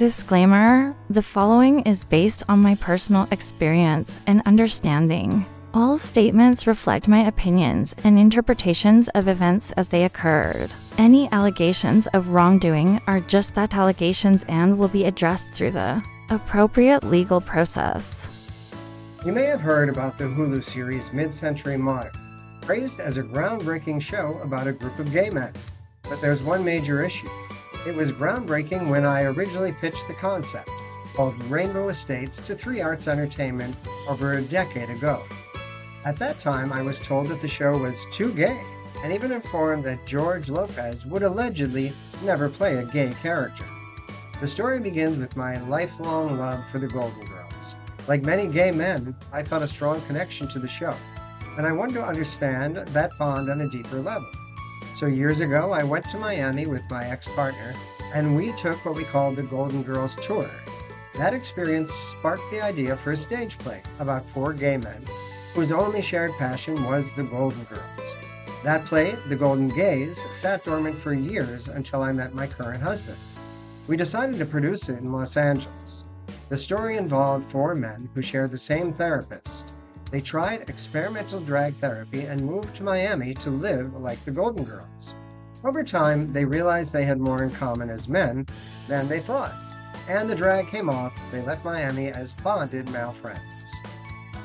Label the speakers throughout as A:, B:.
A: Disclaimer: the following is based on my personal experience and understanding. All statements reflect my opinions and interpretations of events as they occurred. Any allegations of wrongdoing are just that, allegations, and will be addressed through the appropriate legal process.
B: You may have heard about the Hulu series Mid-Century Modern, praised as a groundbreaking show about a group of gay men. But there's one major issue. It was groundbreaking when I originally pitched the concept, called Rainbow Estates, to 3 Arts Entertainment over a decade ago. At that time, I was told that the show was too gay, and even informed that George Lopez would allegedly never play a gay character. The story begins with my lifelong love for the Golden Girls. Like many gay men, I felt a strong connection to the show, and I wanted to understand that bond on a deeper level. So years ago, I went to Miami with my ex-partner, and we took what we called the Golden Girls Tour. That experience sparked the idea for a stage play about 4 gay men whose only shared passion was the Golden Girls. That play, The Golden Gays, sat dormant for years until I met my current husband. We decided to produce it in Los Angeles. The story involved 4 men who shared the same therapist. They tried experimental drag therapy and moved to Miami to live like the Golden Girls. Over time, they realized they had more in common as men than they thought, and the drag came off. They left Miami as bonded male friends.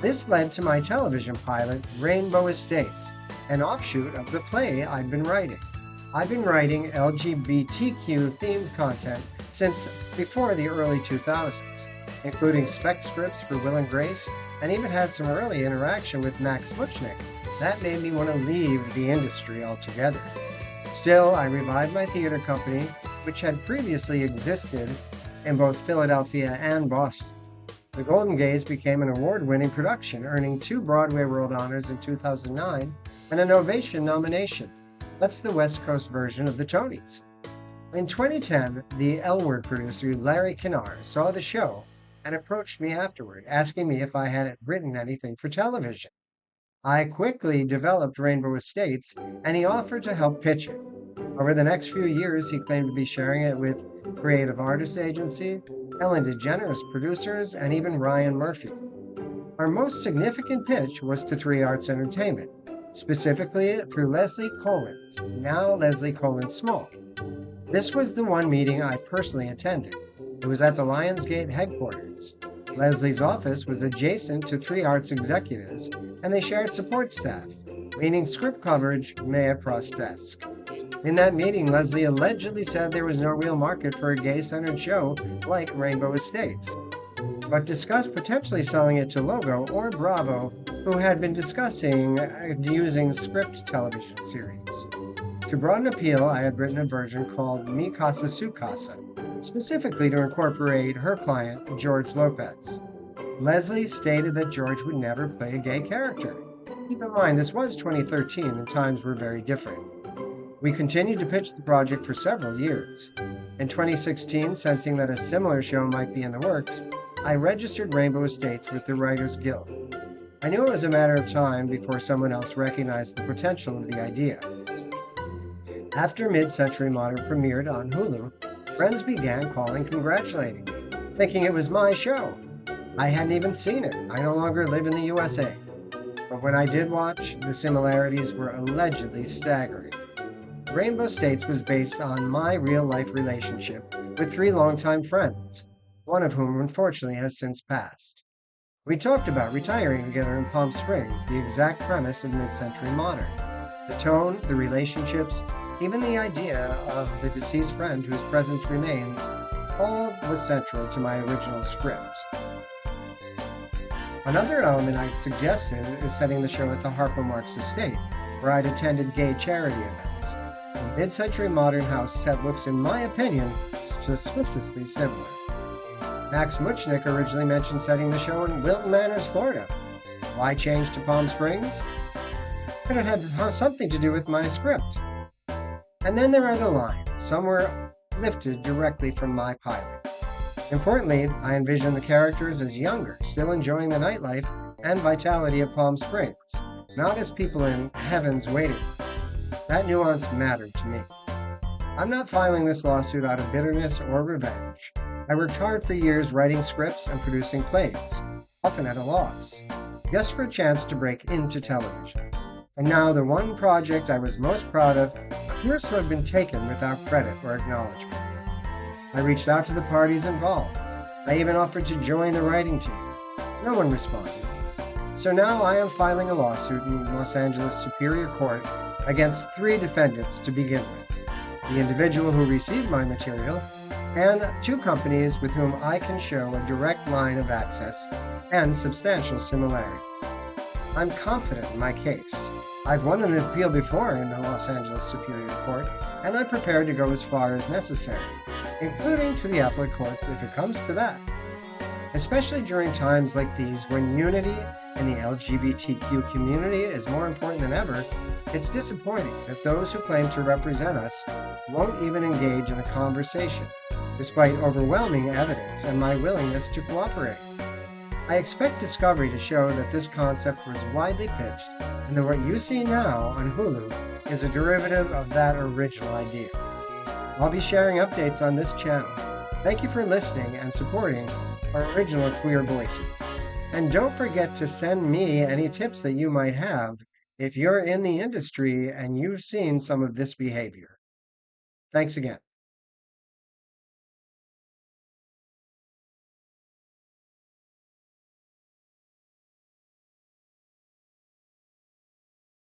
B: This led to my television pilot, Rainbow Estates, an offshoot of the play I'd been writing. I've been writing LGBTQ themed content since before the early 2000s, including spec scripts for Will and Grace, and even had some early interaction with Max Muchnick. That made me want to leave the industry altogether. Still, I revived my theater company, which had previously existed in both Philadelphia and Boston. The Golden Gays became an award-winning production, earning 2 Broadway World Honors in 2009 and an Ovation nomination. That's the West Coast version of the Tonys. In 2010, the L Word producer Larry Kinnar saw the show and approached me afterward, asking me if I had written anything for television. I quickly developed Rainbow Estates, and he offered to help pitch it. Over the next few years, he claimed to be sharing it with Creative Artists Agency, Ellen DeGeneres producers, and even Ryan Murphy. Our most significant pitch was to 3 Arts Entertainment, specifically through Leslie Collins, now Leslie Collins Small. This was the one meeting I personally attended. It was at the Lionsgate headquarters. Leslie's office was adjacent to 3 Arts executives, and they shared support staff, meaning script coverage may across desk. In that meeting, Leslie allegedly said there was no real market for a gay-centered show like Rainbow Estates, but discussed potentially selling it to Logo or Bravo, who had been discussing using script television series. To broaden appeal, I had written a version called Mi Casa Su Casa, specifically to incorporate her client, George Lopez. Leslie stated that George would never play a gay character. Keep in mind, this was 2013 and times were very different. We continued to pitch the project for several years. In 2016, sensing that a similar show might be in the works, I registered Rainbow Estates with the Writers Guild. I knew it was a matter of time before someone else recognized the potential of the idea. After Mid-Century Modern premiered on Hulu, friends began calling congratulating me, thinking it was my show. I hadn't even seen it. I no longer live in the USA. But when I did watch, the similarities were allegedly staggering. Rainbow Estates was based on my real-life relationship with 3 longtime friends, one of whom unfortunately has since passed. We talked about retiring together in Palm Springs, the exact premise of Mid-Century Modern. The tone, the relationships, even the idea of the deceased friend whose presence remains, all was central to my original script. Another element I'd suggested is setting the show at the Harpo Marx estate, where I'd attended gay charity events. The Mid-Century Modern house set looks, in my opinion, suspiciously similar. Max Muchnick originally mentioned setting the show in Wilton Manors, Florida. Why change to Palm Springs? It had something to do with my script. And then there are the lines. Some were lifted directly from my pilot. Importantly, I envisioned the characters as younger, still enjoying the nightlife and vitality of Palm Springs, not as people in Heaven's Waiting. That nuance mattered to me. I'm not filing this lawsuit out of bitterness or revenge. I worked hard for years writing scripts and producing plays, often at a loss, just for a chance to break into television. And now the one project I was most proud of appears to have been taken without credit or acknowledgement. I reached out to the parties involved. I even offered to join the writing team. No one responded. So now I am filing a lawsuit in Los Angeles Superior Court against 3 defendants to begin with: the individual who received my material and 2 companies with whom I can show a direct line of access and substantial similarity. I'm confident in my case. I've won an appeal before in the Los Angeles Superior Court, and I'm prepared to go as far as necessary, including to the appellate courts if it comes to that. Especially during times like these when unity in the LGBTQ community is more important than ever, it's disappointing that those who claim to represent us won't even engage in a conversation, despite overwhelming evidence and my willingness to cooperate. I expect Discovery to show that this concept was widely pitched and that what you see now on Hulu is a derivative of that original idea. I'll be sharing updates on this channel. Thank you for listening and supporting our original queer voices. And don't forget to send me any tips that you might have if you're in the industry and you've seen some of this behavior. Thanks again.